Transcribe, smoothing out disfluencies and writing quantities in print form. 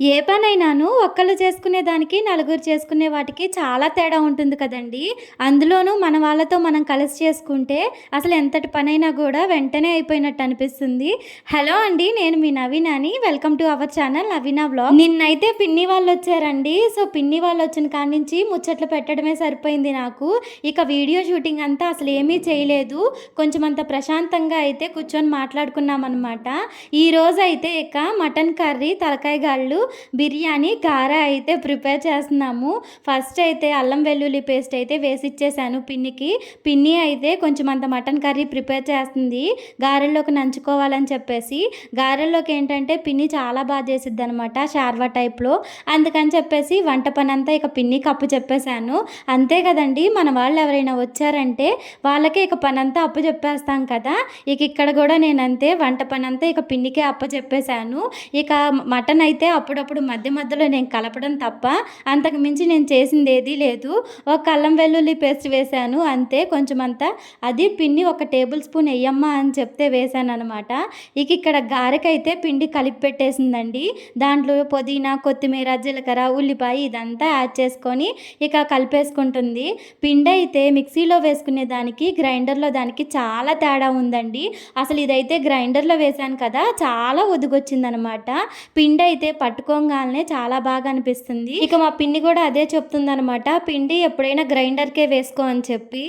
ఏ పనైనాను ఒక్కళ్ళు చేసుకునే దానికి, నలుగురు చేసుకునే వాటికి చాలా తేడా ఉంటుంది కదండీ! అందులోనూ మన వాళ్ళతో మనం కలిసి చేసుకుంటే అసలు ఎంతటి పనైనా గూడా వెంటనే అయిపోయినట్టు అనిపిస్తుంది. హలో అండి. నేను మీ నవీనాని. Welcome to our channel Naveena vlog. నిన్నైతే పిన్ని వాళ్ళొచ్చారండి. సో, పిన్ని వాళ్ళొచ్చిన కాడ్నించి ముచ్చట్లు పెట్టడమే సరిపోయింది నాకు. ఇక వీడియో షూటింగ్ అంతా అసలేమీ చేయలేదు. కొంచెం అంత ప్రశాంతంగా అయితే కూర్చొని మాట్లాడుకున్నామనమాట. ఈరోజైతే ఇక మటన్ కర్రీ, తలకాయ గాళ్ళు, బిర్యానీ, గారా అయితే ప్రిపేర్ చేస్తున్నాము. ఫస్ట్ అయితే అల్లం వెల్లుల్లి పేస్ట్ అయితే వేసిచ్చేసాను పిన్నికి. పిన్ని అయితే కొంచెం అంత మటన్ కర్రీ ప్రిపేర్ చేస్తుంది గారెల్లోకి నంచుకోవాలని చెప్పేసి. గారెల్లోకి ఏంటంటే పిన్ని చాలా బాగా చేసిద్దనమాట షార్వా టైప్లో. అందుకని చెప్పేసి వంట పనంతా ఇక పిన్నికి అప్పచెప్పేసాను. అంతే కదండి, మన వాళ్ళు ఎవరైనా వచ్చారంటే వాళ్ళకే ఇక పనంతా అప్పచెప్పేస్తాం కదా. ఇక ఇక్కడ కూడా నేనంతే వంట పనంతా ఇక పిన్నికే అప్పచెప్పేసాను. ఇక మటన్ అయితే అప్పుడప్పుడు మధ్య మధ్యలో నేను కలపడం తప్ప అంతకు మించి నేను చేసింది ఏదీ లేదు. ఒక అల్లం వెల్లుల్లి పేస్ట్ వేశాను అంతే కొంచెం అంతా. అది పిన్ని ఒక టేబుల్ స్పూన్ ఎయ్యమ్మా అని చెప్తే వేశాననమాట. ఇక ఇక్కడ గారెకైతే పిండి కలిపి పెట్టేసిందండి. దాంట్లో పుదీనా, కొత్తిమీర, జీలకర్ర, ఉల్లిపాయ ఇదంతా యాడ్ చేసుకొని ఇక కలిపేసుకుంటుంది. పిండి అయితే మిక్సీలో వేసుకునే దానికి, గ్రైండర్లో దానికి చాలా తేడా ఉందండి. అసలు ఇదైతే గ్రైండర్లో వేశాను కదా, చాలా ఒదిగొచ్చిందనమాట. పిండి అయితే పట్టుకోగానే చాలా బాగా అనిపిస్తుంది. ఇక మా పిన్ని కూడా అదే చెప్తుందనమాట, పిండి ఎప్పుడైనా గ్రైండర్కే వేసుకో అని చెప్పి.